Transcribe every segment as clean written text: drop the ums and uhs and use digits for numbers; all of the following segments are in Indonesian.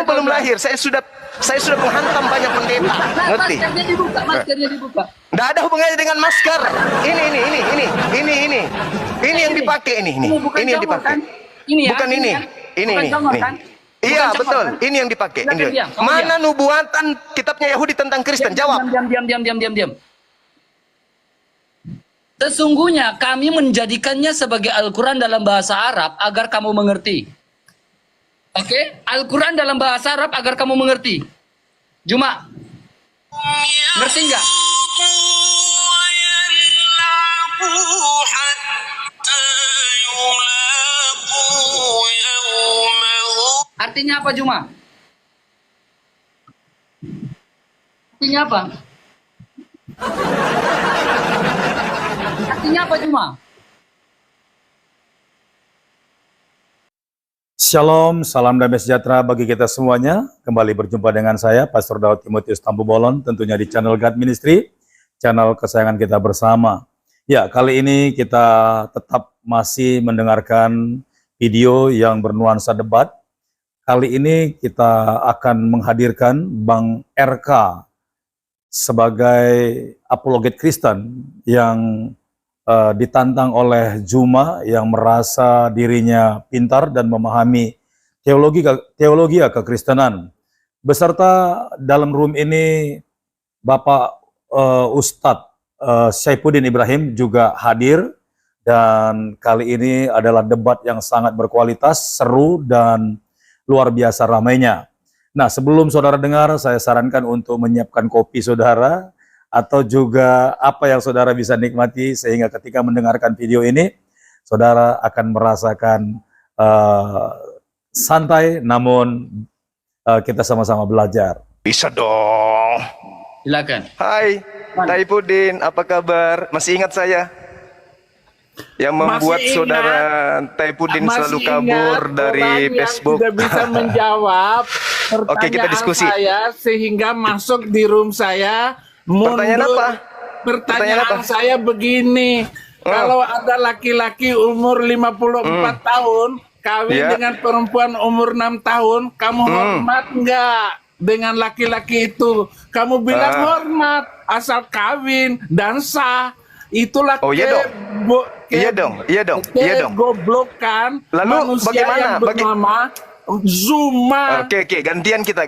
belum lahir, saya sudah menghantam banyak pendeta. Ngerti? Maskernya dibuka, maskernya dibuka. Nggak ada hubungannya dengan masker. Ini yang dipakai ini yang dipakai. Ini ya. Bukan ini. Ini. Iya betul, ini yang dipakai. Mana nubuatan kitabnya Yahudi tentang Kristen? Jawab. Diam. Sesungguhnya kami menjadikannya sebagai Al-Quran dalam bahasa Arab agar kamu mengerti. Oke? Al-Quran dalam bahasa Arab agar kamu mengerti. Juma, ngerti nggak? Artinya apa, Juma? Artinya apa? Artinya apa, Juma? Shalom, salam damai sejahtera bagi kita semuanya. Kembali berjumpa dengan saya, Pastor Daud Timotius Tampu Bolon, tentunya di channel God Ministry, channel kesayangan kita bersama. Ya, kali ini kita tetap masih mendengarkan video yang bernuansa debat. Kali ini kita akan menghadirkan Bang RK sebagai apologet Kristen yang ditantang oleh Juma yang merasa dirinya pintar dan memahami teologi kekristenan. Beserta dalam room ini Bapak Ustadz Syaifuddin Ibrahim juga hadir, dan kali ini adalah debat yang sangat berkualitas, seru, dan luar biasa ramainya. Nah, sebelum saudara dengar, saya sarankan untuk menyiapkan kopi saudara, atau juga apa yang saudara bisa nikmati, sehingga ketika mendengarkan video ini, saudara akan merasakan santai, namun kita sama-sama belajar. Bisa dong. Silakan. Hai, Syaifuddin, apa kabar? Masih ingat saya? Yang membuat saudara Syaifuddin selalu kabur dari Facebook. Tidak bisa menjawab pertanyaan Oke, kita diskusi. saya sehingga masuk di room saya. Pertanyaan apa? Pertanyaan saya begini. Kalau ada laki-laki umur 54 tahun kawin dengan perempuan umur 6 tahun, kamu hormat nggak dengan laki-laki itu? Kamu bilang hormat asal kawin dan sah. Itulah iya dong. Goblokan Lalu manusia bagaimana? yang bernama Zuma. Oke, gantian kita.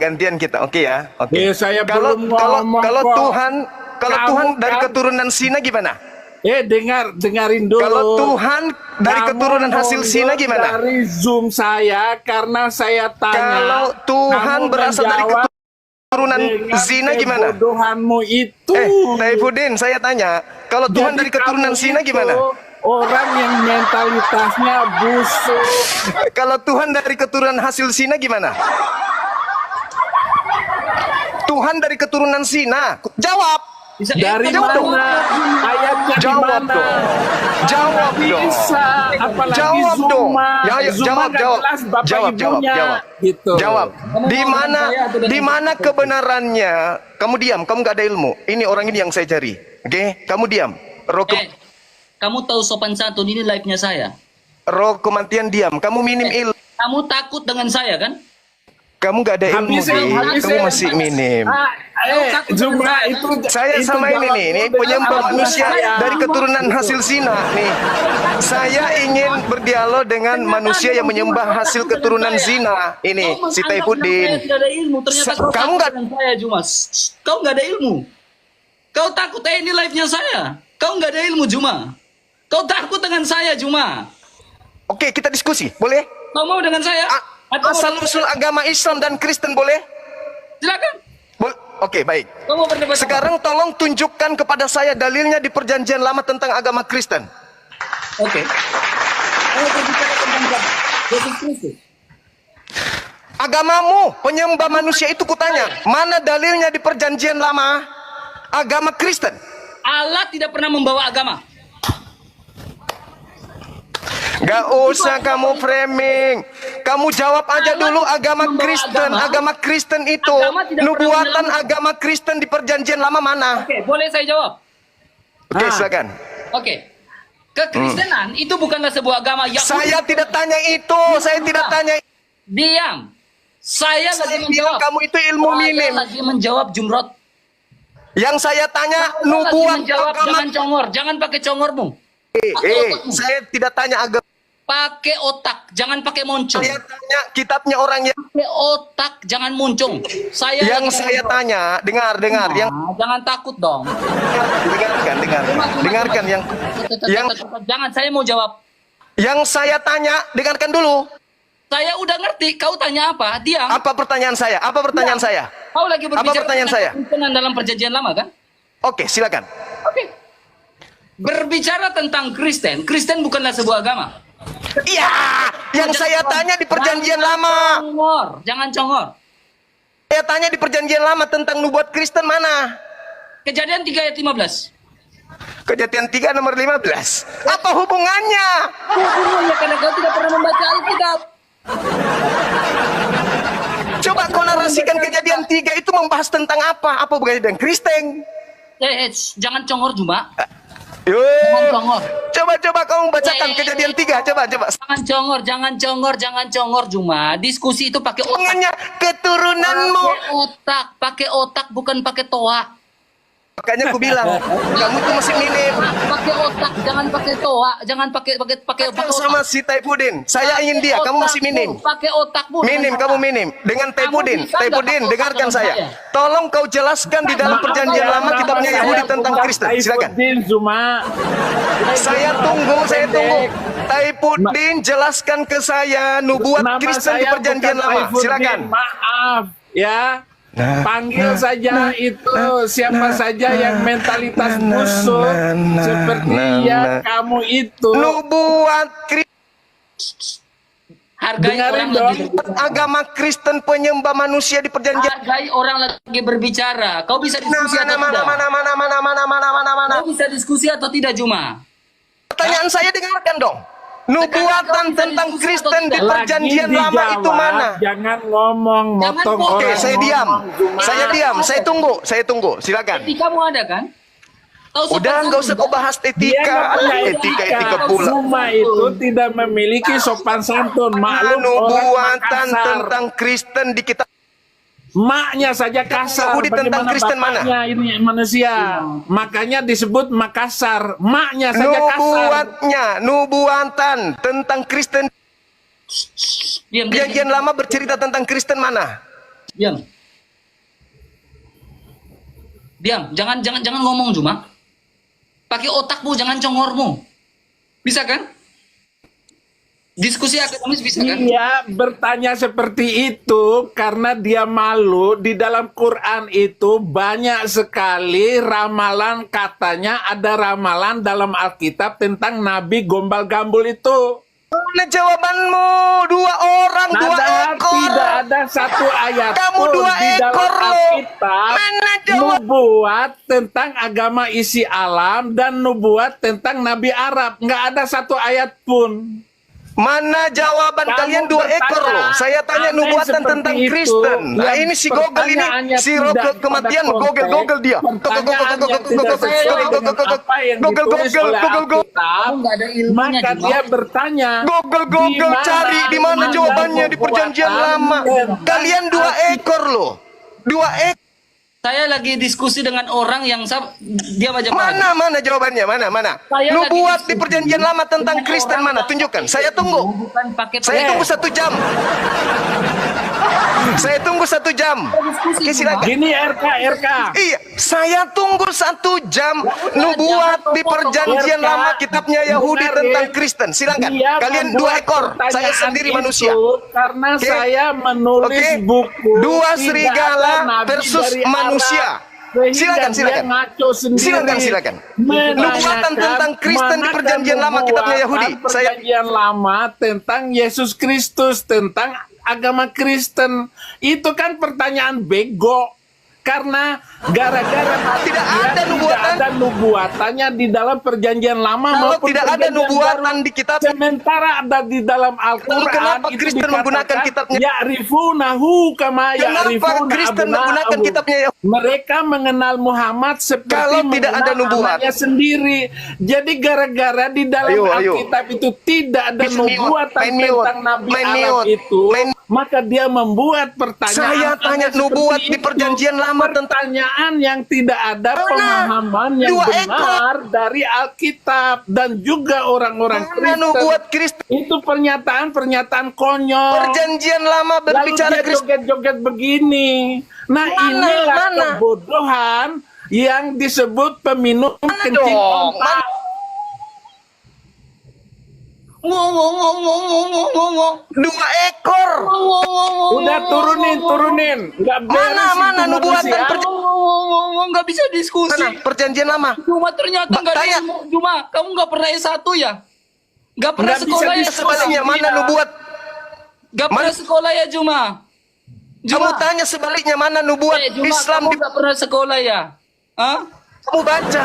Oke ya. Oke. Saya Kalau belum ngomong kok. Tuhan Kamu dari kan- keturunan Sina gimana? dengarin dulu. Kalau Tuhan dari Kamu keturunan hasil Sina mundur gimana? Dari Zoom saya karena saya tanya. Kalau Tuhan kamu berasal dari menjawab keturunan dengan Zina gimana? kebodohanmu itu. Syaifuddin, saya tanya, kalau Tuhan Jadi dari keturunan kamu Sina itu gimana? Orang yang mentalitasnya busuk. Kalau Tuhan dari keturunan hasil Sina gimana? Tuhan dari keturunan Sina. Jawab. Dari mana? Ayatnya di Jawab mana? dong. Jawab dong. Bisa, apalagi Jawab Zuma. dong. Ya, ayo, Zuma jawab. nggak jelas bapak ibunya. Gitu. Jawab. Di mana kebenarannya? Kamu diam, kamu nggak ada ilmu. Ini orang ini yang saya cari. Oke, kamu diam. Kamu tahu sopan santun, ini live-nya saya. Roh kematian diam. Kamu minim ilmu. Kamu takut dengan saya kan? Kamu nggak ada ilmu, kamu masih minim. Zuma itu Saya itu sama ini nih, penyembah manusia dari keturunan hasil Sina nih. Saya ingin berdialog dengan manusia yang menyembah hasil keturunan zina. Ini si Syaifuddin. Tidak ada ilmu, ternyata Kamu nggak dengan saya, Juma. Kau nggak ada ilmu. Kau takut ini live-nya saya. Kau nggak ada ilmu, Juma. Kau takut dengan saya, Juma. Oke, kita diskusi, boleh? Kau mau dengan saya? Asal-usul agama Islam dan Kristen boleh? Silakan. Oke, baik. Kau mau berdebat? Sekarang tolong tunjukkan kepada saya dalilnya di Perjanjian Lama tentang agama Kristen. Oke. Kau berbicara tentang Yesus Kristus. Agamamu, penyembah manusia itu kutanya, mana dalilnya di Perjanjian Lama agama Kristen? Allah tidak pernah membawa agama. Gak usah kamu framing. Kamu jawab aja dulu agama Kristen. Agama Kristen itu, nubuatan agama Kristen di Perjanjian Lama mana? Oke, boleh saya jawab? Oke, silakan. Oke. Kekristenan itu bukanlah sebuah agama yang Saya tidak tanya itu. Saya tidak tanya. Diam. Saya lagi Saya bilang menjawab. kamu itu ilmu Saya minim. lagi menjawab Jumrot. Yang saya tanya Saya lagi nubuat menjawab, agama. jangan congor, jangan pakai congormu. Saya tidak tanya agama. Pakai otak, jangan pakai moncong. Saya tanya kitabnya orang yang Pakai otak, jangan muncung. Saya lagi saya menjawab. tanya, dengar, yang Jangan takut dong. dengarkan yang Jangan, saya mau jawab. yang saya tanya, dengarkan dulu. Saya udah ngerti, kau tanya apa? Diam. Apa pertanyaan saya? Apa pertanyaan saya? Kau lagi berbicara pertanyaan tentang saya? kekristenan dalam perjanjian lama kan? Oke, silakan. Oke. Berbicara tentang Kristen, Kristen bukanlah sebuah agama. Iya, yang saya tanya di perjanjian lama. Congor, jangan congor. Saya tanya di perjanjian lama tentang nubuat Kristen mana? Kejadian 3 ayat 15. Kejadian 3 nomor 15. Apa hubungannya? Hubungannya karena kau tidak pernah membaca Alkitab. Coba kau narasikan kejadian 3 itu membahas tentang apa? Apa hubungannya dengan Kristen? Jangan congor Juma. Yo. Jangan congor. Coba kamu bacakan kejadian 3. Coba. Jangan congor Juma. Diskusi itu pakai otak. Hubungannya keturunanmu. Pakai otak bukan pakai toa. Makanya aku bilang, kamu tuh masih minim. Pakai otak, jangan pakai toa, jangan pakai Kau sama si Taifudin. Saya ingin dia, kamu masih minim. Pakai otakmu. Minim, kamu minim. Dengan Taifudin. bisa Taifudin, nggak dengarkan pakai saya. saya? Tolong kau jelaskan di dalam perjanjian lama kitabnya Yahudi tentang Kristen. Silakan. Cuma Saya tunggu. Taifudin, jelaskan ke saya nubuat nama Kristen di saya perjanjian bukan lama. Saifuddin, Silakan. maaf ya. Panggil saja itu siapa saja yang mentalitas busuk seperti yang kamu itu. Nubuat Hargai Dengarin orang dong. lagi berbicara. agama Kristen penyembah manusia di perjanjian. Hargai orang lagi berbicara. Kau bisa diskusi atau tidak? Mana. Kau bisa diskusi atau tidak Juma? Pertanyaan saya dengarkan dong. Nubuatan tentang Kristen di perjanjian Lagi lama itu dijawab, mana? Jangan ngomong, Jangan motong ngomong. Oke, orang. saya diam. ngomong, Juma. Saya diam. Saya tunggu. Silakan. Etikamu ada kan? Kau Udah, nggak usah kau bahas Dia etika. nggak punya Etika pula. Juma itu tidak memiliki sopan santun. Maklum orang Nubuatan Makassar. tentang Kristen di kitab Maknya saja kasar. Yahudi tentang Bagaimana Kristen mana? bapaknya ini manusia. Makanya disebut Makassar. Maknya saja kasar. nubuatan tentang Kristen. Diam. Perjanjian lama bercerita tentang Kristen mana? Diam. Jangan ngomong Juma. Pakai otakmu, jangan congormu. Bisa kan? Diskusi akademis bisa kan? Dia bertanya seperti itu karena dia malu. Di dalam Quran itu banyak sekali ramalan, katanya ada ramalan dalam Alkitab tentang Nabi gombal-gambul itu. Mana jawabanmu? 2 orang, 2 ekor. Tidak ada satu ayat Kamu pun 2 di dalam ekor lo. Alkitab Mana jawab? nubuat tentang agama isi alam dan nubuat tentang Nabi Arab. Nggak ada satu ayat pun. Mana jawaban Kamu kalian 2 ekor bertanya loh. Saya tanya aneh nubuatan seperti tentang itu, Kristen. Nah yang ini si Google ini, pertanyaannya si tidak Google pada kematian, konteks, Google dia. pertanyaan yang tidak sesuai dengan apa yang ditulis oleh Alkitab, Kamu nggak ada ilmunya maka Juma. dia bertanya Google cari di mana ada jawabannya di perjanjian nubuatan lama. tentang Kalian 2 ekor loh. 2 ekor. Saya lagi diskusi dengan orang yang dia aja Mana jawabannya? Mana? Saya Nubuat lagi di perjanjian lama tentang dengan Kristen orang mana? yang Tunjukkan. pakai Saya tunggu. bukan pakai Saya tunggu 1 jam. Saya tunggu 1 jam. Oke, silakan. Gini RK. Iya, saya tunggu 1 jam. Nubuat di perjanjian lama kitabnya Yahudi tentang Kristen. Silakan. Dia Kalian 2 membuat ekor. Saya pertanyaan sendiri itu manusia. Karena Oke. saya menulis Oke. buku 2 Tidak serigala ada nabi versus dari manusia. Arab. Sehingga Silakan. dia ngaco sendiri. Silakan. Menanyakan Nubuatan tentang Kristen di manakah perjanjian lama kitabnya Yahudi. nubuatan perjanjian lama tentang Yesus Kristus, tentang agama Kristen. Itu kan pertanyaan bego. Karena gara-gara Tidak dia ada nubuatan. tidak ada nubuatannya di dalam perjanjian lama Kalau maupun tidak ada perjanjian nubuatan baru. di kitab, Sementara ada di dalam Al-Quran kenapa itu Kristen dikatakan, menggunakan kitabnya? Ya'rifunahu kama Kenapa ya'rifuna Kristen menggunakan abna'ahum. kitabnya Yahudi? Mereka mengenal Muhammad seperti Kalau tidak ada mengenal nubuat. anaknya sendiri. Jadi gara-gara di dalam Ayo. Alkitab itu tidak ada Bisa mute. nubuatan Main mute. tentang Nabi Main Arab mute. itu. Main maka dia membuat pertanyaan. Saya tanya seperti nubuat di itu. perjanjian lama tentang Pertanyaan yang tidak ada Mana? pemahaman yang 2 benar dari Alkitab dan juga orang-orang mana Kristen. nubuat Kristen? Itu pernyataan-pernyataan konyol. Perjanjian lama Lalu berbicara dia Kristen. joget-joget begini. Nah, inilah kebodohan yang disebut peminum kencing dong? otak. Ngomong. 2 ekor. Udah turunin. Nggak beres Mana itu nubuatan manusia. Nggak bisa diskusi. Mana perjanjian lama? Cuma ternyata nggak ada Tanya. ilmu. Cuma kamu nggak pernah S1 ya? Nggak pernah Nggak bisa sekolah ya? diskusi. Sebaliknya mana nubuat? Nggak pernah sekolah ya Juma? Kamu tanya sebaliknya mana nubuat Juma, Islam kamu di nggak pernah sekolah ya? Hah? kamu baca.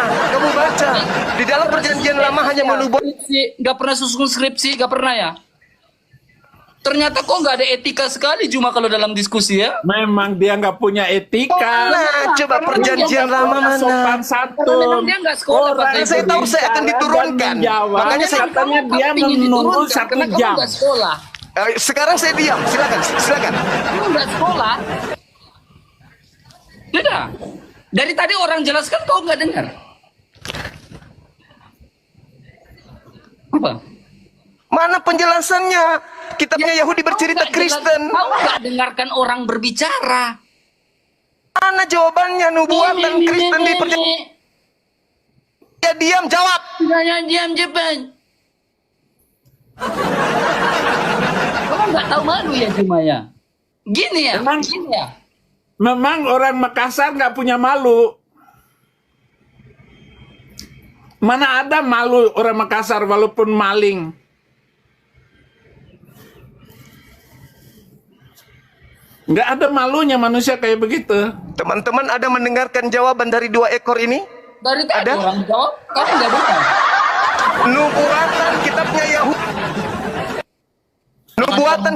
Di dalam perjanjian lama hanya menubuat. Skripsi, nggak pernah susun skripsi, nggak pernah ya? Ternyata kok nggak ada etika sekali Juma kalau dalam diskusi ya? Memang dia nggak punya etika. Nah, coba perjanjian lama mana? Sopan Karena memang santun. dia nggak sekolah, Pak. Kan saya tahu saya akan diturunkan. Makanya saya katanya dia menunggu 1 Kamu jam. nggak sekolah. Sekarang saya diam. Silakan. Kamu nggak sekolah. Tidak. Dari tadi orang jelaskan kau nggak dengar. Apa? Mana penjelasannya? Kitabnya Yahudi bercerita Kau nggak Kristen. Kau nggak dengarkan orang berbicara. Mana jawabannya nubuatan Kristen di perjanjian? Ya diam, jawab. Diam Jepang. Kamu nggak tahu malu ya Juma ya? Gini ya. Memang orang Makassar nggak punya malu. Mana ada malu orang Makassar walaupun maling. Nggak ada malunya manusia kayak begitu. Teman-teman ada mendengarkan jawaban dari 2 ekor ini? Dari tadi Ada? orang jawab, kamu nggak dengar. Nubuatan kitabnya Yahudi. Nubuatan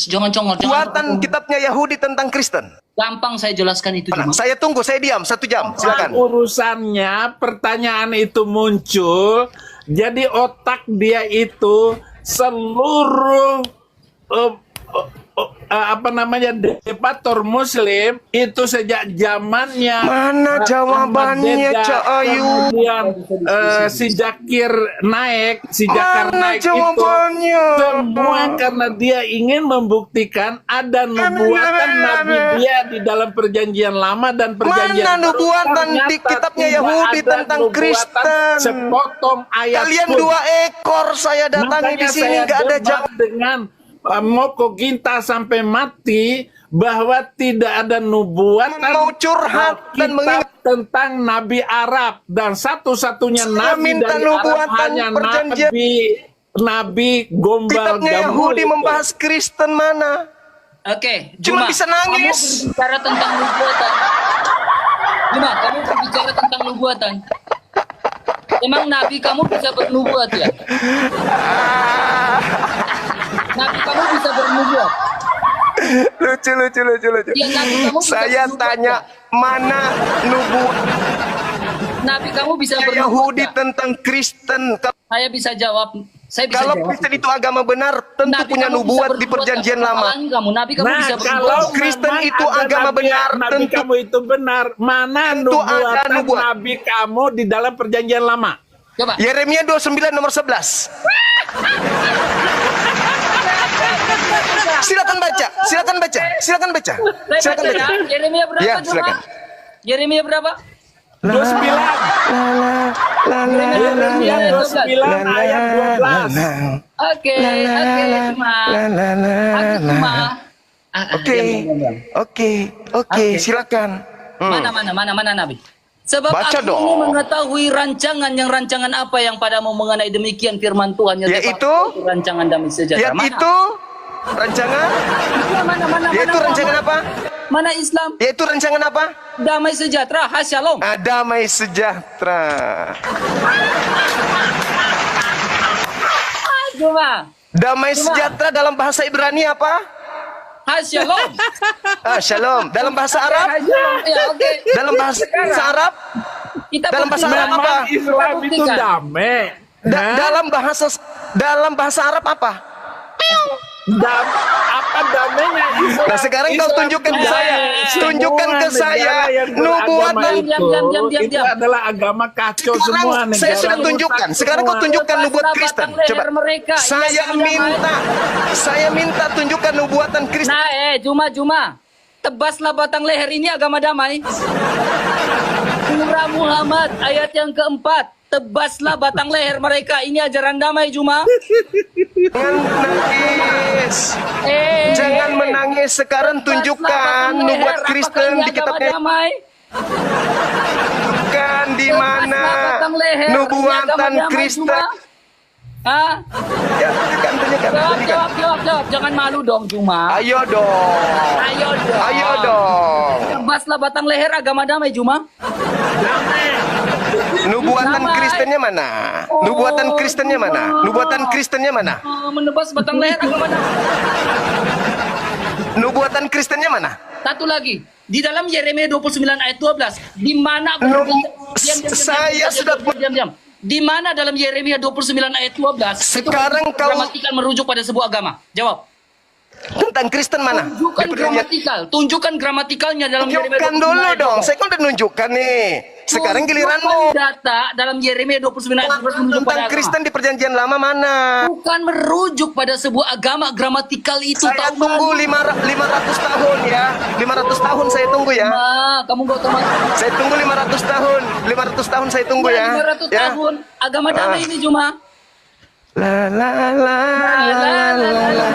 Jangan congor. Buatan kitabnya Yahudi tentang Kristen. Gampang saya jelaskan itu Juma. Saya tunggu, saya diam 1 jam. Silakan. Urusannya pertanyaan itu muncul, jadi otak dia itu seluruh debator Muslim itu sejak zamannya Mana jawabannya, Ahmad Deda, Cak Ayu? kemudian si Jakir naik, Mana itu jawabannya? semua karena dia ingin membuktikan ada nubuatan Nabi dia di dalam perjanjian lama dan perjanjian Mana baru. nubuatan di Ternyata kitabnya tidak Yahudi ada tentang nubuatan Kristen? Sepotong ayat Kalian pun. 2 ekor saya datangi di Makanya sini saya nggak ada debat jawab. dengan Moko Ginta sampai mati bahwa tidak ada nubuatan Mau curhat dan kitab tentang Nabi Arab dan satu-satunya Saya Nabi minta dari Arab nubuatan hanya perjanjian. Nabi Gombal Kitabnya Gamul Yahudi itu. membahas Kristen mana? Oke, Cuma Juma, bisa nangis. Kamu berbicara tentang nubuatan. Juma, kamu berbicara tentang nubuatan. Emang Nabi kamu bisa bernubuat ya? Nabi kamu bisa bernubuat. Lucu. Iya, Nabi kamu bisa Saya bernubuat, tanya ya? mana nubuat Nabi kamu bisa bernubuat. Yahudi ya? tentang Kristen? Saya bisa jawab. Saya bisa Kalau jawab. Kristen itu agama benar, tentu Nabi punya kamu bisa nubuat di bernubuat, perjanjian apa lama. kesalahan kamu? Nabi kamu bisa kalau bernubuat. Kristen memang itu ada agama benar, Nabi tentu- kamu itu benar. Mana Tentu ada nubuatan nubuat. Nabi kamu di dalam perjanjian lama? Coba. Yeremia 29 nomor 11. Silakan baca. Saya Silakan baca. baca ya. Yeremia berapa Ya, Juma? silakan. Yeremia berapa? 29. Yeremia 29 ayat 12. Oke, Juma. Aku Juma. Oke, silakan. Mana Nabi? Sebab Baca aku dong. ini mengetahui rancangan apa yang padamu mengenai demikian firman Tuhan Yaitu? rancangan damai sejahtera. Yaitu rancangan. Mana? Yaitu rancangan apa? Mana Islam? Yaitu rancangan apa? Damai sejahtera, Shalom. Damai sejahtera. Juma. Damai sejahtera dalam bahasa Ibrani apa? Shalom. Shalom. Dalam bahasa Arab? Shalom. Ya, oke. Dalam bahasa Arab? Kita Dalam bahasa buktikan. Arab apa? Memang Islam itu Buktikan. damai. Dalam bahasa Arab apa? Apa damainya Israel? Nah, sekarang kau tunjukkan ke saya. Tunjukkan ke saya nubuatan. Diam. Itu adalah agama kacau semua Sekarang saya negara. sudah tunjukkan. Sekarang kau tunjukkan nubuatan Kristen. Coba. Saya minta tunjukkan nubuatan Kristen. Nah, Juma. Tebaslah batang leher, ini agama damai. Surah Muhammad ayat yang keempat. Tebaslah batang leher mereka, ini ajaran damai, Juma. Jangan menangis. Jangan menangis. Sekarang tunjukkan nubuat Kristen di kitabnya. Damai. Tunjukkan di mana nubuatan Kristen. Hah? Ya, tunjukkan. Jawab. Jangan malu dong, Juma. Ayo dong. Ayo dong. Tebaslah batang leher, agama damai, Juma. Nubuatan Damai. Kristennya mana? Nubuatan Kristennya mana? Nubuatan Kristennya mana? Menebas batang leher, agama damai. Nubuatan Kristennya mana? Satu lagi. Di dalam Yeremia 29 ayat 12, di mana diam. Di mana dalam Yeremia 29 ayat 12 Sekarang itu kau gramatikal merujuk pada sebuah agama? Jawab. tentang Kristen mana? Tunjukkan gramatikalnya dalam Yeremia Tunjukkan 29 dulu ayat dong. 12. Saya kan udah nunjukkan nih. Sekarang giliranmu. Data dalam Yeremia 29 ayat 12 merujuk pada Tentang agama. Kristen di perjanjian lama mana? Bukan merujuk pada sebuah agama, gramatikal itu. Saya tahu tunggu kan? 500 tahun ya. 500 tahun saya tunggu ya. Nah, kamu gak otomatis. Saya tunggu 500 tahun. 500 tahun saya tunggu ya. 500 Ya. tahun. Agama damai ini cuma. La la la la la la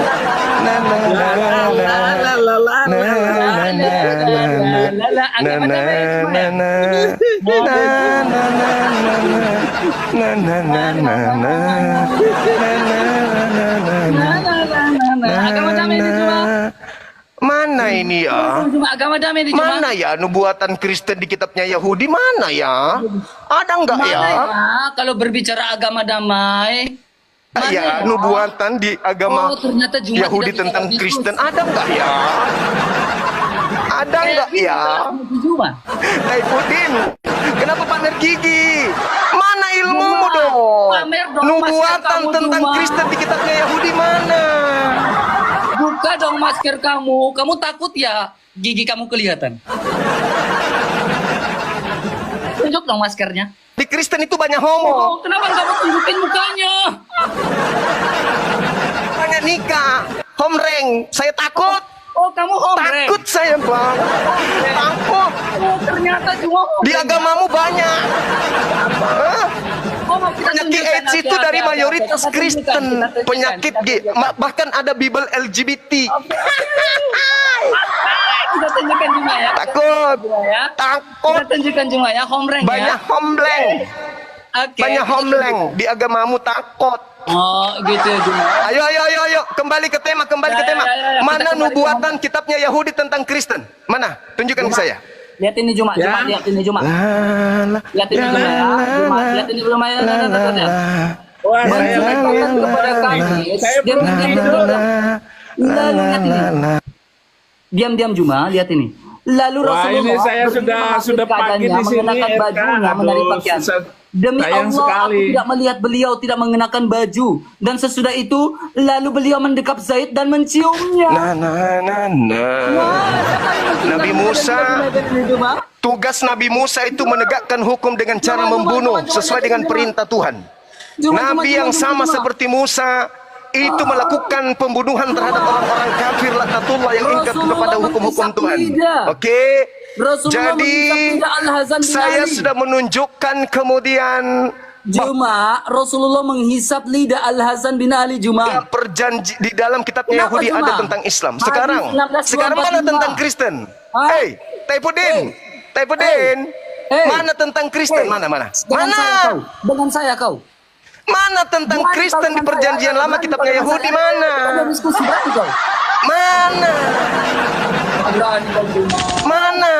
na na na Agama damai ini cuma. Mana ini ya? Agama damai ini cuma. Mana ya nubuatan Kristen di kitabnya Yahudi? Mana ya? Ada enggak ya? Kalau berbicara agama damai, Ya, nubuatan di agama ternyata Jumat Yahudi tidak tentang bisa Kristen ada enggak ya? Ada enggak ya? Cuma. Taifuddin, kenapa pamer gigi? Mana ilmumu dong? Pamer dong, Nubuatan masker kamu, tentang Juma. Kristen di kitabnya Yahudi mana? Buka dong masker kamu. Kamu takut ya gigi kamu kelihatan? Tunjuk dong maskernya. Di Kristen itu banyak homo, Kenapa kamu tunjukin mukanya? banyak nikah, homreng. Saya takut. Oh, kamu homreng. Takut saya, Bang. Takut. Oh, ternyata cuma homreng. Di agamamu banyak. Hah? Penyakit AIDS itu dari mayoritas Kristen. Penyakit bahkan ada Bible LGBT. Kita tunjukkan cuma ya. Takut. Ya. Takut. Kita tunjukkan cuma ya homreng Banyak ya. homleng. Oke. Banyak homleng. Di agamamu takut. Oh, gitu ya cuma. Ayo. Kembali ke tema. Ya. Mana Kita kembali nubuatan kitabnya Yahudi tentang Kristen? Mana? Tunjukkan ke saya. Lihat ini cuma, Ya. lihat ini cuma. La, Lihat ini cuma ya. Cuma lihat ini belum ya. Wah, saya Menceritakan kepada kami. saya Diam, belum diam, tidur. diam. Lalu lihat ini. Diam Juma, lihat ini. Lalu Wah, Rasulullah ini saya sudah pagi di sini, mengenakan Eka. bajunya, menari Aduh, pakaian. susah- Demi sayang Allah, sekali. aku tidak melihat beliau tidak mengenakan baju. Dan sesudah itu, lalu beliau mendekap Zaid dan menciumnya. Nabi Musa, tugas Nabi Musa itu menegakkan hukum dengan cara membunuh sesuai dengan perintah Tuhan. Nabi yang sama seperti Musa itu melakukan pembunuhan terhadap orang-orang kafir laknatullah yang ingkar kepada hukum-hukum Tuhan. Oke. Jadi saya sudah menunjukkan kemudian Juma, Rasulullah menghisap lidah Al-Hasan bin Ali Juma. perjanji di dalam kitabnya Kenapa Yahudi cuma? ada tentang Islam. Hadis Sekarang 1625. mana tentang Kristen? Hah? Hey, Taifuddin. Hey. Mana tentang Kristen? Mana? Dengan saya kau. Mana tentang Kristen di perjanjian lama kitabnya Yahudi mana? Ada diskusi berarti kau. Mana? Berani kau Juma. Mana?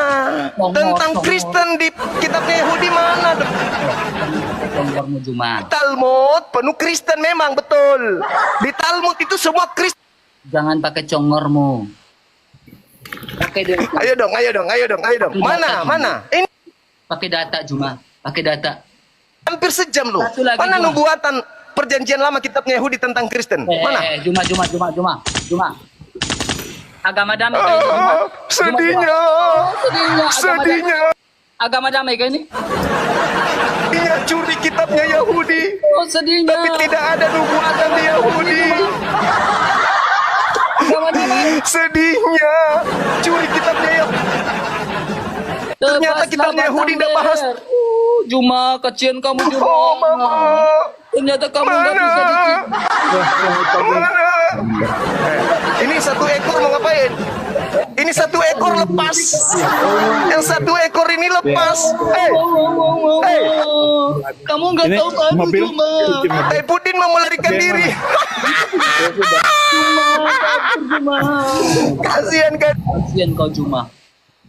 Tentang Kristen di kitabnya Yahudi mana? Kompormu Juma. Talmud penuh Kristen memang betul. Di Talmud itu semua Kristen. Jangan pakai congormu. Pakai data. Ayo dong. Mana? Ini Pakai data Juma. Pakai data. hampir sejam loh. Satu lagi, Mana Juma. nubuatan perjanjian lama kitabnya Yahudi tentang Kristen? Mana? Juma. Cuma agama damai kayak ini. Cuma. Sedihnya. Sedihnya. Sedihnya. Agama damai kayak ini. Dia curi kitabnya Yahudi. Oh, sedihnya. Tapi tidak ada nubuatan di Yahudi. Agama damai. Sedihnya. Curi kitabnya Yahudi. Ternyata kitabnya Yahudi tidak bahas. Juma, kecian kamu Juma. Oh, Mama. Ternyata kamu nggak bisa Mana? Ini satu ekor mau ngapain? Ini satu ekor lepas. Yang satu ekor ini lepas. Kamu nggak tahu aku Juma. Pudin mau melarikan diri. Juma. Kasihan kan? Kasian kau Juma.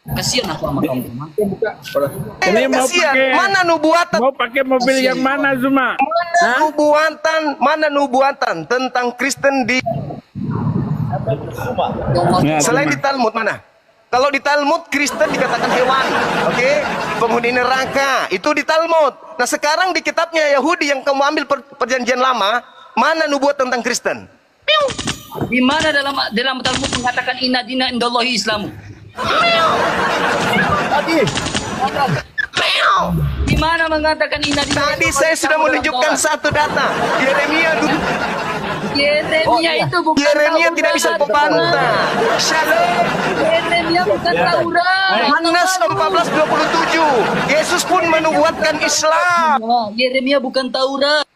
Kasian aku sama kamu Juma. Ini mau Kasihan. pakai Mana nubuatan? mau pakai mobil yang mana Zuma? Mana nubuatan tentang Kristen di selain di Talmud mana? Kalau di Talmud Kristen dikatakan hewan, oke? Penghuni neraka itu di Talmud. Nah sekarang di kitabnya Yahudi yang kamu ambil perjanjian lama, mana nubuat tentang Kristen? Di mana dalam Talmud mengatakan inna dina indallahi Islamu? Di mana mengatakan inna dina? Tadi saya sudah menunjukkan satu data. Yeremia itu bukan Yeremia Taurat, tidak bisa membantah. Shalom. Yeremia bukan Taurat. Yohanes 14:27. Yesus pun menubuatkan Islam. Yeremia bukan Taurat.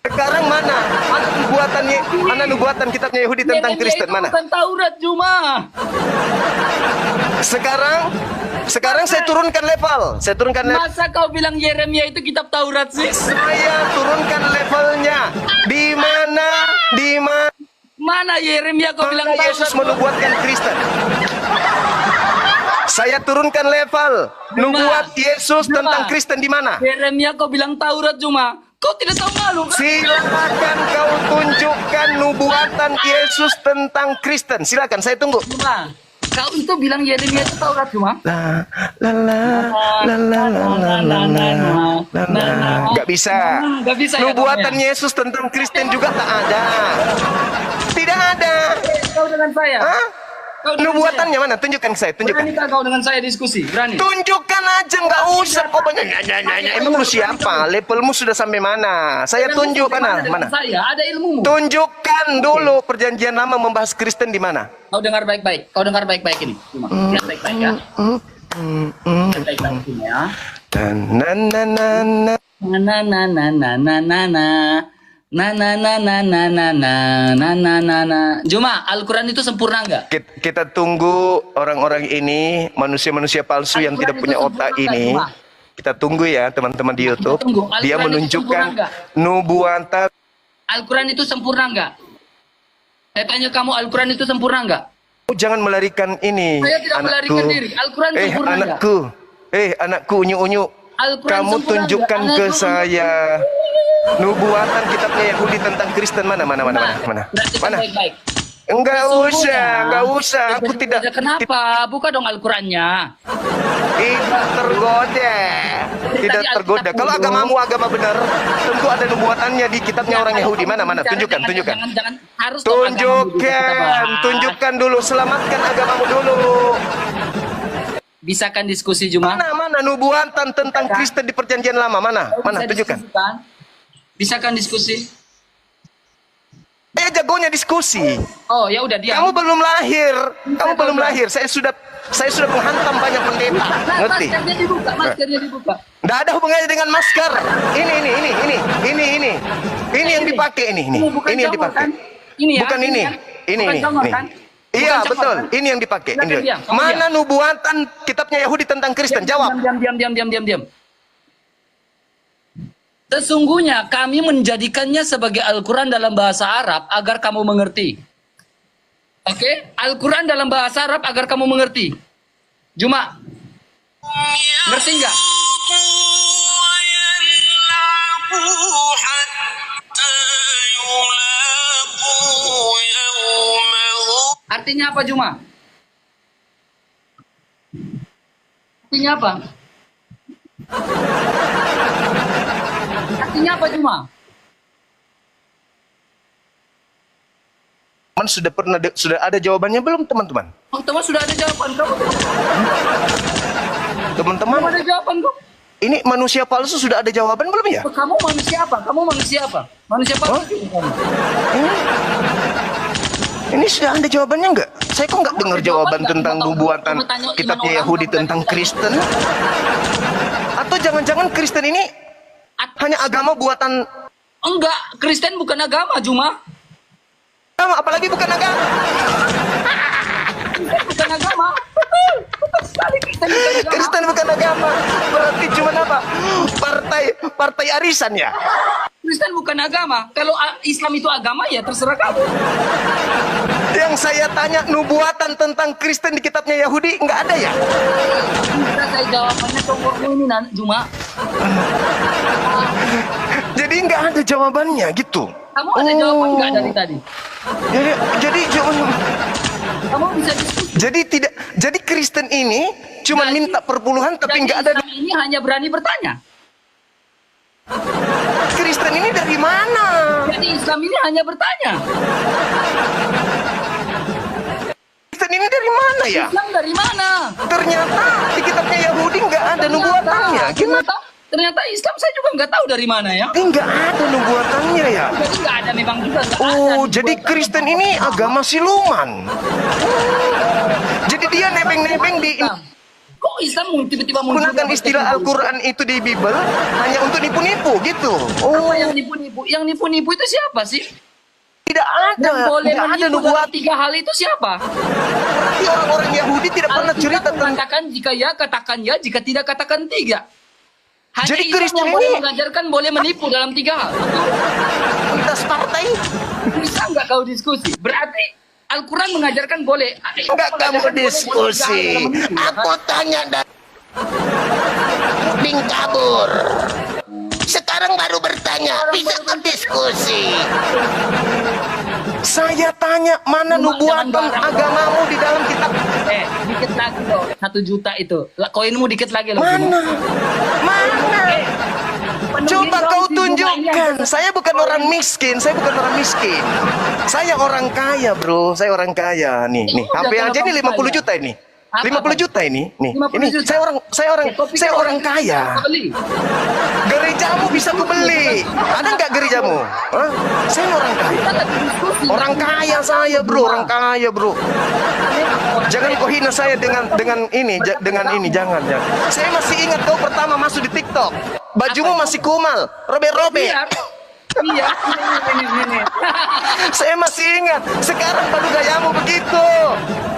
Sekarang mana? Mana nubuatannya? Mana nubuatan kitabnya Yahudi tentang Yeremia Kristen? itu Mana? bukan Taurat Juma. Sekarang saya turunkan level. Saya turunkan level. Masa kau bilang Yeremia itu kitab Taurat sih? Saya turunkan levelnya. Di mana? Mana Yeremia kau bilang Mana Yesus menubuatkan Kristen? Saya turunkan level. Nubuat Yesus tentang Kristen di mana? Yeremia kau bilang Taurat Juma. Kau tidak tahu malu kan? Silakan kau tunjukkan nubuatan Yesus tentang Kristen. Silakan, saya tunggu. Juma, kau itu bilang Yeremia itu Taurat Juma. Gak bisa. Gak bisa ya, Nubuatan kamu ya? Yesus tentang Kristen juga tak ada. Tidak ada. Kau dengan saya. Hah? Kau dengan Nubuatannya mana? Tunjukkan ke saya, saya. tunjukkan. Berani kau dengan saya diskusi? Berani? Tunjukkan aja, nggak usah kau banyak nanya. Emang lu siapa? Levelmu sudah sampai mana? Saya tunjuk mana? Dengan saya, ada ilmumu. Tunjukkan dulu perjanjian lama membahas Kristen di mana? Kau dengar baik-baik. Kau dengar baik-baik ini. Cuma, lihat baik-baik ya. Lihat baik-baik ini ya. Juma, Al-Quran itu sempurna enggak? Kita tunggu orang-orang ini, manusia-manusia palsu yang tidak punya otak ini. Kita tunggu ya teman-teman di YouTube. tunggu. Dia Al-Quran itu menunjukkan sempurna nggak? nubuatan. Al-Quran itu sempurna enggak? Saya tanya kamu, Al-Quran itu sempurna enggak? Jangan melarikan ini. Saya tidak melarikan diri. Al-Quran sempurna enggak? Anakku unyu-unyu. Al-Quran Kamu sempurna tunjukkan enggak? ke Anakku saya nubuatan kitabnya Yahudi tentang Kristen mana? Berarti Mana? baik-baik. Enggak usah. Aku tidak. Kenapa? Buka dong Al-Qurannya. Tidak tergoda. Kalau agamamu agama benar, tentu ada nubuatannya di kitabnya orang Yahudi. Mana? Tunjukkan. Jangan harus dong agamamu juga kita bahas. Tunjukkan dulu. Selamatkan agamamu dulu. Bisakan diskusi Juma? Mana nubuatan tentang Kristen di perjanjian lama? Mana? Bisa Tunjukkan. diskusikan? Bisakan diskusi? Jagonya diskusi. Oh ya udah diam. Kamu belum lahir. Saya sudah menghantam banyak pendeta. Ngerti? Maskernya dibuka. Nggak ada hubungannya dengan masker. Ini yang dipakai ini yang dipakai. Ini ya. Bukan ini. Ini. Iya betul. Ini yang dipakai. Silakan diam. Kamu Mana nubuatan kitabnya Yahudi tentang Kristen? Jawab. Diam. Sesungguhnya kami menjadikannya sebagai Al-Quran dalam bahasa Arab agar kamu mengerti. Oke? Al-Quran dalam bahasa Arab agar kamu mengerti. Juma, ngerti nggak? Artinya apa Juma? Artinya apa? Artinya apa Juma? teman-teman sudah ada jawabannya belum, teman-teman? Teman sudah ada jawaban kamu. Teman-teman, Kamu ada jawaban kok. ini manusia palsu sudah ada jawaban belum ya? Kamu manusia apa? Kamu manusia apa? Manusia palsu. Kamu. Ini sudah ada jawabannya nggak? Saya kok nggak dengar jawaban tentang nubuatan kitabnya Yahudi tentang Kristen? Atau jangan-jangan Kristen ini hanya agama buatan? Enggak, Kristen bukan agama, Juma. Apalagi bukan agama? Bukan agama. Betul sekali, Kristen bukan agama. Kristen bukan agama. Berarti cuma apa? Partai arisan ya? Kristen bukan agama. Kalau Islam itu agama ya terserah kamu. Yang saya tanya nubuatan tentang Kristen di kitabnya Yahudi nggak ada ya? Bisa saya jawabannya tongkormu ini Juma. Jadi nggak ada jawabannya gitu. Kamu ada jawaban nggak dari tadi? Jadi Kamu bisa diskusi. jadi Kristen ini cuma minta perpuluhan tapi nggak ada. Islam ini hanya berani bertanya. Kristen ini dari mana? Jadi Islam ini hanya bertanya. Kristen ini dari mana ya? Islam dari mana? Ternyata di kitabnya Yahudi nggak ada nubuatannya. Gimana? Ternyata Islam saya juga nggak tahu dari mana ya. Nggak ada nubuatannya ya. Jadi nggak ada memang juga. Nggak ada Oh, jadi nubuatan. Kristen ini agama siluman. Jadi dia nebeng-nebeng di Kok Islam tiba-tiba muncul? gunakan istilah Al-Quran itu di Bible hanya untuk nipu-nipu gitu. Oh, yang nipu-nipu. Yang nipu-nipu itu siapa sih? Tidak ada, Yang boleh tidak ada menipu dalam nubuat. 3 hal itu siapa? Berarti orang-orang Yahudi tidak pernah cerita Alkitab tentang. mengatakan jika ya katakan ya, jika tidak katakan tidak. Hanya Jadi Islam Kristen yang boleh ini- mengajarkan boleh menipu dalam 3 hal. Betul? Lintas partai. Bisa nggak kau diskusi? Berarti Al-Quran mengajarkan boleh. Enggak kamu diskusi. Aku tanya dan Bing kabur. Sekarang baru bertanya. Bisa berdiskusi. Saya tanya mana nubuatan agamamu di dalam kitab. Dikit lagi loh. 1 juta itu. Koinmu dikit lagi loh. Mana? Mana? Coba kau tunjukkan. Saya bukan orang miskin. Saya bukan orang miskin. Saya orang kaya, bro. Saya orang kaya. Nih, HP aja ini 50 juta ini. 50 juta ini. Nih, 50 ini juta. saya orang kaya. Beli. Gerejamu bisa kubeli. Ada nggak gerejamu? Hah? Saya orang kaya. Kita lagi diskusi. Orang kaya saya, bro. Orang kaya, bro. Jangan kau hina saya dengan ini, dengan ini. Jangan. Saya masih ingat kau pertama masuk di TikTok. Bajumu masih kumal, robek-robek. Iya. Ini. Saya masih ingat. Sekarang baru gayamu begitu.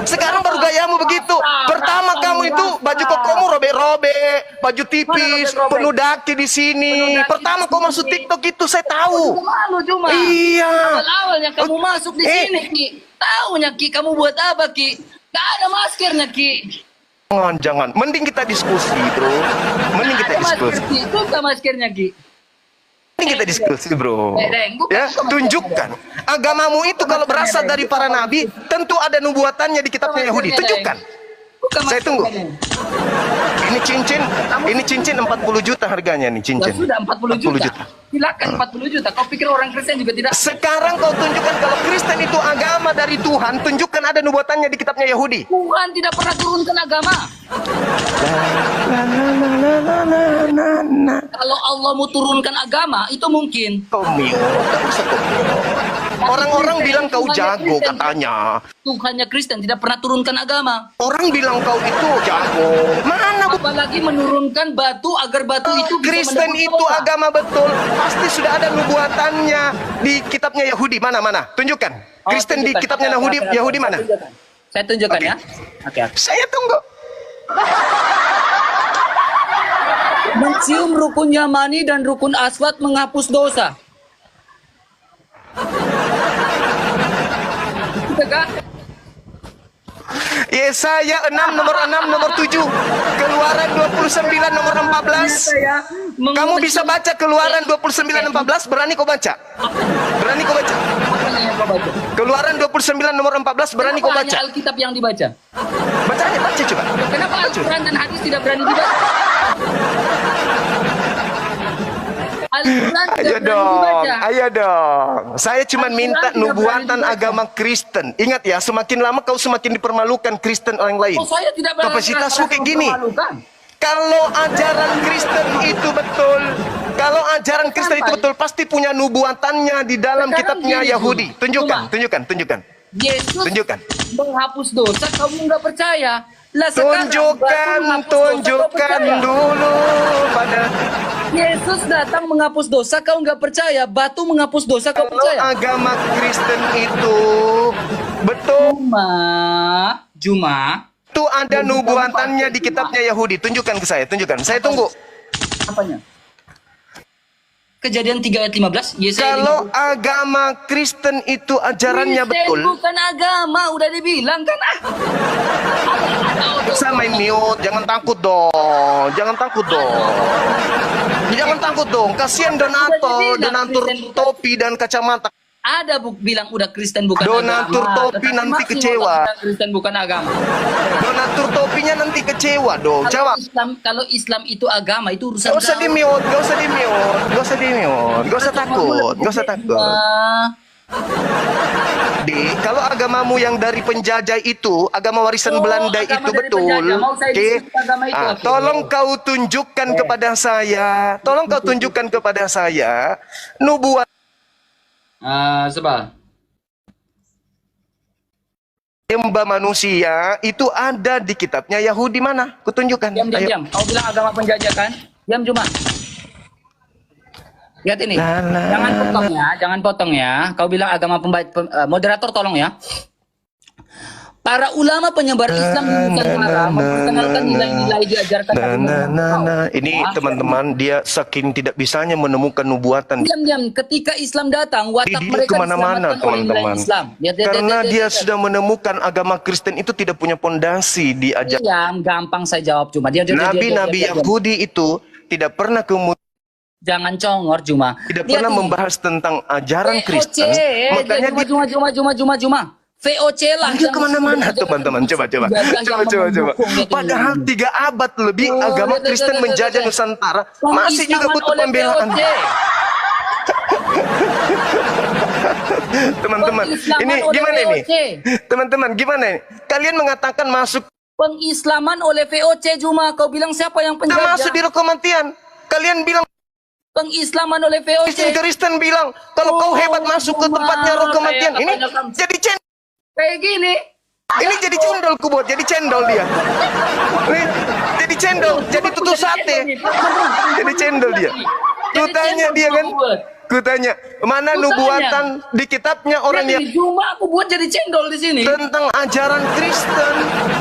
Sekarang baru gayamu begitu. Pertama kamu itu baju kokomu robek-robek, baju tipis, penuh daki di sini. Pertama kau masuk TikTok itu saya tahu. Malu cuma. Iya. Awal-awalnya kamu masuk di sini, Ki. Taunya, Ki, kamu buat apa, Ki? Gak ada maskernya, Ki. Jangan. Mending kita diskusi, bro. Mending kita Gak ada masker, diskusi. Ki. Buka maskernya, Ki. Mending kita diskusi, bro. Deng, buka Ya, maskernya. tunjukkan. Agamamu itu kalau berasal dari para nabi, tentu ada nubuatannya di kitabnya Yahudi. Tunjukkan. Buka Saya tunggu. maskernya. Ini cincin 40 juta harganya nih Ya cincin. sudah 40 juta. Silakan 40 juta. Kau pikir orang Kristen juga tidak? Sekarang kau tunjukkan kalau Kristen itu agama dari Tuhan, tunjukkan ada nubuatannya di kitabnya Yahudi. Tuhan tidak pernah turunkan agama. Kalau Allah mau turunkan agama, itu mungkin. Kau mute, tak usah kau mute. Orang-orang bilang kau jago katanya. Tuhannya Kristen tidak pernah turunkan agama. Orang bilang kau itu jago. Mana bu? Apalagi menurunkan batu agar batu itu bisa Kristen menebus itu dosa. agama betul. Pasti sudah ada nubuatannya di kitabnya Yahudi. Mana? Tunjukkan. Oh, Kristen di tunjukkan. kitabnya Oke, Yahudi mana? Saya tunjukkan Oke. ya. Oke. Saya tunggu. Mencium rukun Yamani dan rukun Aswad menghapus dosa. Gitu kan? Yesaya 6 nomor 7. Keluaran 29 nomor 14. Saya Kamu bisa baca Keluaran 29:14, berani kau baca? Berani kau baca? Apa yang kau baca? Keluaran 29 nomor 14, berani kau Kenapa baca? hanya Alkitab yang dibaca? Baca aja, baca coba. Kenapa Al-Quran dan hadis tidak berani dibaca? Al-Quran Ayo tidak berani dong, dibaca. ayo dong. Saya cuma Al-Quran minta tidak nubuatan berani dibaca. agama Kristen. Ingat ya, semakin lama kau semakin dipermalukan Kristen orang lain. Oh, saya tidak berani Kapasitasku kayak gini. mempermalukan. Kalau ajaran Kristen itu betul, kalau ajaran Kristen itu betul, pasti punya nubuatannya di dalam Sekarang kitabnya gini, Yahudi. Cuma. Tunjukkan, Cuma. tunjukkan. Yesus Tunjukkan. menghapus dosa, kamu nggak percaya. Lah sekarang batu menghapus dosa, kau Tunjukkan percaya. dulu pada Yesus datang menghapus dosa, kau nggak percaya. Batu menghapus dosa, kau kalau percaya. agama Kristen itu betul. Juma, Itu ada nubuatannya di kitabnya Yahudi. Tunjukkan ke saya, tunjukkan. Saya tunggu. apanya? Kejadian 3 ayat 15. Yesaya Kalau agama Kristen itu ajarannya betul, bukan agama, udah dibilang kan. bisa main mute, jangan takut dong. Jangan takut dong. Jangan takut dong. Kasihan donatur topi dan kacamata. Ada bilang udah Kristen bukan Donatur agama. topi Tetapi nanti masih kecewa. mau bilang Kristen bukan agama. Donatur topinya nanti kecewa dong. Jawab. Kalau Islam itu agama, itu urusan Gak usah kau. di mute, gak usah di mute, gak usah di mute, gak usah takut, gak usah takut. Kalau agamamu yang dari penjajah itu, agama warisan Oh, Belanda agama itu dari betul, penjajah. Mau saya oke? disebut agama itu, oke. Tolong kau tunjukkan kepada saya, tolong kau tunjukkan kepada saya, nubuat Sebab Hamba manusia itu ada di kitabnya Yahudi mana? Kutunjukkan. Ayo. diam. Kau bilang agama penjajah kan? Diam cuma. Lihat ini. Jangan potong ya, jangan potong ya. Kau bilang agama moderator tolong ya. Para ulama penyebar Islam di Nusantara memperkenalkan nilai-nilai diajarkan Ini teman-teman, dia saking tidak bisanya menemukan nubuatan. Diam. Ketika Islam datang, watak Dia mereka kemana-mana diselamatkan oleh nilai teman-teman. Islam. Karena dia sudah menemukan agama Kristen itu tidak punya pondasi di ajaran. Diam, gampang saya jawab cuma. Nabi-nabi Yahudi itu tidak pernah kemudian Jangan congor Juma. tidak pernah membahas tentang ajaran Kristen. Makanya dia Juma. VOC lah. dia kemana-mana teman-teman. Coba. Padahal 3 abad lebih agama Kristen menjajah Nusantara. Masih juga butuh pembelaan. Teman-teman, ini gimana ini? Teman-teman, gimana ini? Kalian mengatakan masuk Pengislaman oleh VOC Juma. Kau bilang siapa yang kita penjajah? masuk di Rokomantian. Kalian bilang Pengislaman oleh VOC. Kristen bilang kalau kau hebat masuk ke tempatnya Rokomantian. Ini jadi Kayak gini. ini jadi cendol kubuat, jadi cendol dia. Ini jadi cendol, jadi tutus sate. Jadi cendol dia. Kutanya dia kan. Kutanya, mana nubuatan di kitabnya orang yang Juma aku buat jadi cendol di sini. tentang ajaran Kristen.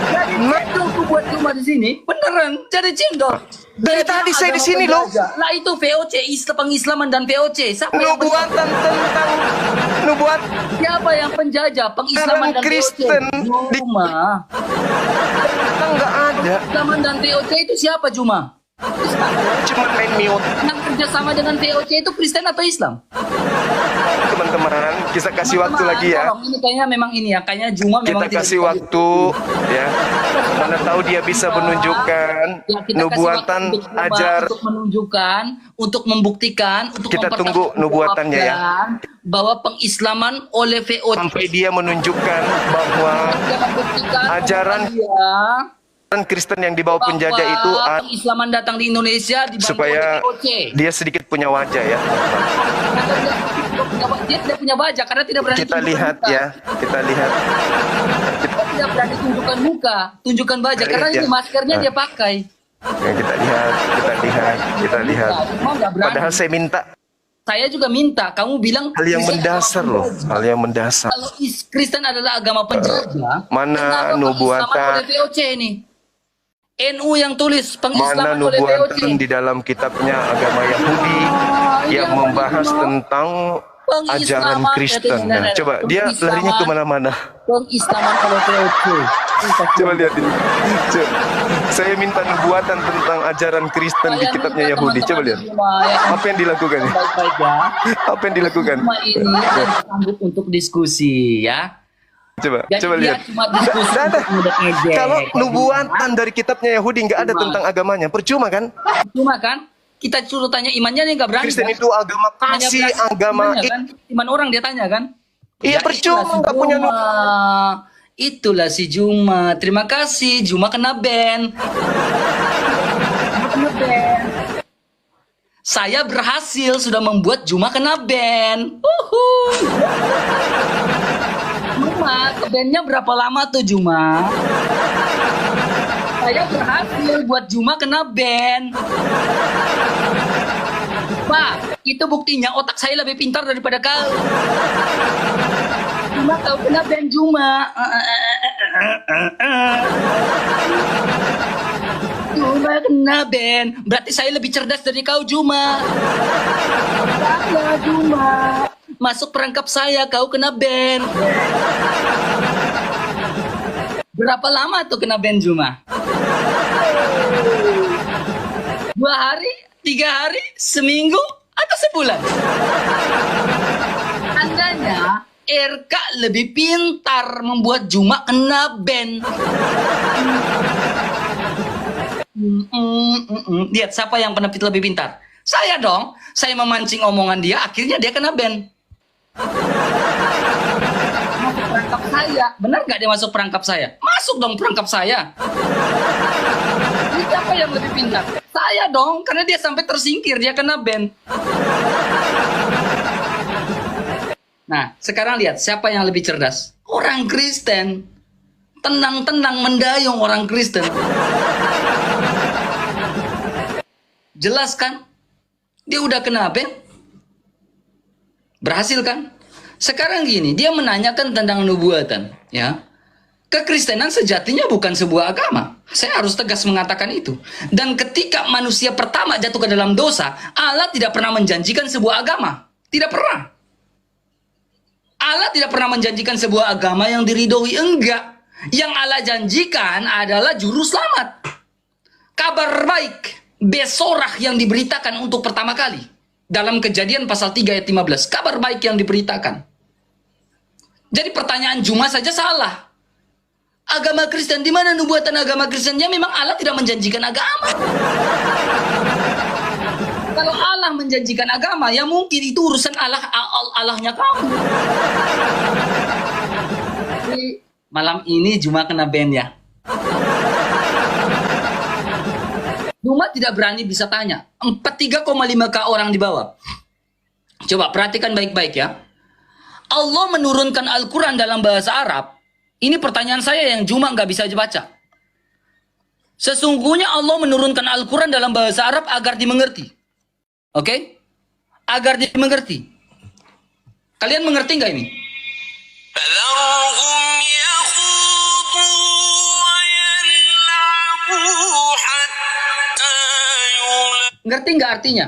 Jadi cendol aku buat Juma di sini. Beneran jadi cendol. Dari tadi saya di sini loh. Lah itu VOC, pengislaman dan VOC. Siapa yang Nubuatan tentang nubuat siapa yang penjajah pengislaman dan Kristen VOC? Juma. kita nggak ada. Pengislaman dan VOC itu siapa Juma? Cuma main mute. Yang kerjasama dengan VOC itu Kristen atau Islam? Teman-teman, kita kasih waktu Teman-teman, lagi ya. tolong, ini kayaknya memang ini ya, kayaknya Juma memang Kita kasih waktu ya. Mana tahu dia bisa menunjukkan Ya, kita kasih nubuatan waktu untuk Juma ajar. untuk menunjukkan, untuk membuktikan, untuk Kita tunggu mempertanggungjawabkan nubuatannya ya. bahwa pengislaman oleh VOC Sampai dia menunjukkan bahwa dia membuktikan ajaran dia Kristen yang dibawa penjajah itu pengislaman datang di Indonesia dibangun supaya oleh VOC. dia sedikit punya wajah ya. Dia tidak punya wajah karena tidak berani Kita tunjukkan lihat muka. ya, kita lihat. Dia tidak berani tunjukkan muka, tunjukkan wajah Kita karena lihat ini ya. maskernya dia pakai. Ya, kita lihat. Cuma nggak berani. Padahal saya minta Saya juga minta kamu bilang hal yang Kristen mendasar agama loh, penjajah. hal yang mendasar. Kalau Kristen adalah agama penjajah, Mana kenapa nubuatan- pengislaman oleh VOC ini? NU yang tulis Mana pengislaman oleh VOC. nubuatan di dalam kitabnya agama Yahudi yang membahas tentang ajaran Kristen. Nah, coba dia larinya kemana-mana. Pengislaman oleh VOC. Coba lihat ini. Coba. Saya minta nubuatan tentang ajaran Kristen di kitabnya Yahudi. Coba lihat. Apa yang dilakukan? Baik-baik ya. Apa yang dilakukan? Cuma ini sanggup untuk diskusi ya. Coba, Jadi coba dia lihat. cuma diskusi Nggak ada. untuk ngedek-ngedek. Kalau nubuatan dari kitabnya Yahudi nggak ada Cuma. tentang agamanya, percuma kan? Cuma kan kita suruh tanya imannya, dia nggak berani. Kristen kan? itu agama Hanya kasih, berani agama imannya, kan? Iman orang dia tanya kan? Iya, percuma nggak punya Juma. Itulah si Juma. Terima kasih. Juma kena ban. Juma kena ban. Saya berhasil sudah membuat Juma kena ban. Juma, ke bandnya berapa lama tuh Juma? Saya berhasil buat Juma kena ban. Pak, itu buktinya otak saya lebih pintar daripada kau. Juma kau kena ban Juma. Juma kena ban. Berarti saya lebih cerdas dari kau Juma. Saya Juma. Masuk perangkap saya kau kena ban. Berapa lama tuh kena ban Juma? 2 hari? 3 hari? Seminggu? Atau sebulan? Tandanya RK lebih pintar membuat Juma kena ban. Lihat siapa yang lebih pintar? Saya dong. Saya memancing omongan dia, akhirnya dia kena ban. Masuk perangkap saya. Benar nggak dia masuk perangkap saya? Masuk dong perangkap saya. Ini siapa yang lebih pintar? Saya dong, karena dia sampai tersingkir, dia kena ban. Nah, sekarang lihat siapa yang lebih cerdas? Orang Kristen. Tenang-tenang mendayung orang Kristen. Jelas kan? Dia udah kena ban. Berhasil kan? Sekarang gini, dia menanyakan tentang nubuatan, ya. Kekristenan sejatinya bukan sebuah agama. Saya harus tegas mengatakan itu. Dan ketika manusia pertama jatuh ke dalam dosa, Allah tidak pernah menjanjikan sebuah agama. Tidak pernah. Allah tidak pernah menjanjikan sebuah agama yang diridhoi, enggak. Yang Allah janjikan adalah juru selamat. Kabar baik, besorah yang diberitakan untuk pertama kali. Dalam Kejadian pasal 3 ayat 15. Kabar baik yang diberitakan. Jadi pertanyaan Juma saja salah. Agama Kristen, di mana nubuatan agama Kristennya? Memang Allah tidak menjanjikan agama. Kalau Allah menjanjikan agama, ya mungkin itu urusan Allahnya kamu. Jadi, malam ini Juma kena ban ya. Juma tidak berani bisa tanya. 3,5K orang di bawah. Coba perhatikan baik-baik ya. Allah menurunkan Al-Quran dalam bahasa Arab. Ini pertanyaan saya yang Juma nggak bisa dibaca. Sesungguhnya Allah menurunkan Al-Quran dalam bahasa Arab agar dimengerti. Oke? Agar dimengerti. Kalian mengerti nggak ini? Ngerti nggak artinya?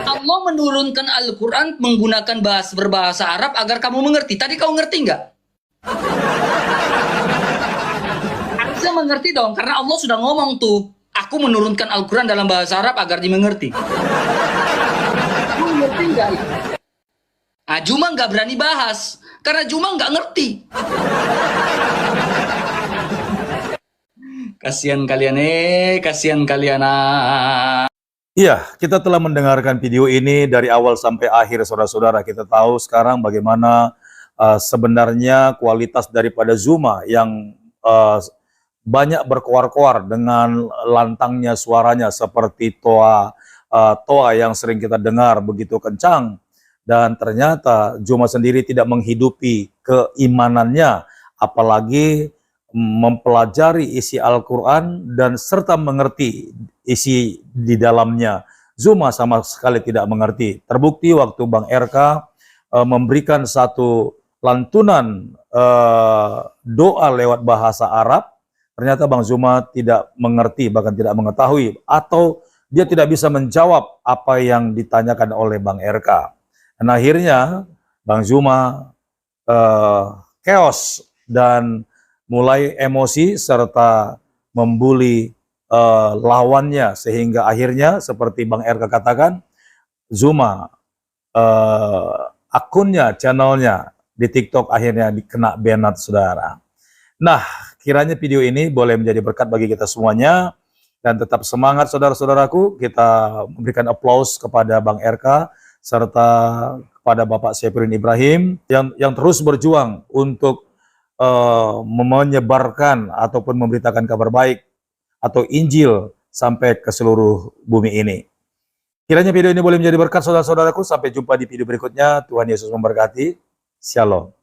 Allah menurunkan Al-Quran menggunakan berbahasa Arab agar kamu mengerti. Tadi kau ngerti nggak? Harusnya mengerti dong, karena Allah sudah ngomong tuh. Aku menurunkan Al-Quran dalam bahasa Arab agar dimengerti. Kamu ngerti nggak? Nah, Juma nggak berani bahas, karena Juma nggak ngerti. Kasihan kalian, kasihan kalian. Iya, kita telah mendengarkan video ini dari awal sampai akhir, saudara-saudara. Kita tahu sekarang bagaimana sebenarnya kualitas daripada Zuma yang banyak berkoar-koar dengan lantangnya suaranya seperti toa yang sering kita dengar begitu kencang. Dan ternyata Zuma sendiri tidak menghidupi keimanannya, apalagi mempelajari isi Al-Quran dan serta mengerti isi di dalamnya. Zuma sama sekali tidak mengerti. Terbukti waktu Bang RK memberikan satu lantunan doa lewat bahasa Arab, ternyata Bang Zuma tidak mengerti, bahkan tidak mengetahui, atau dia tidak bisa menjawab apa yang ditanyakan oleh Bang RK. Dan akhirnya Bang Zuma chaos dan mulai emosi serta membuli lawannya, sehingga akhirnya seperti Bang RK katakan, Zuma akunnya, channelnya di TikTok akhirnya dikena banned, saudara. Nah, kiranya video ini boleh menjadi berkat bagi kita semuanya. Dan tetap semangat saudara-saudaraku, kita memberikan aplaus kepada Bang RK serta kepada Bapak Syafruddin Ibrahim yang terus berjuang untuk menyebarkan ataupun memberitakan kabar baik atau Injil sampai ke seluruh bumi ini. Kiranya video ini boleh menjadi berkat saudara-saudaraku. Sampai jumpa di video berikutnya. Tuhan Yesus memberkati. Shalom.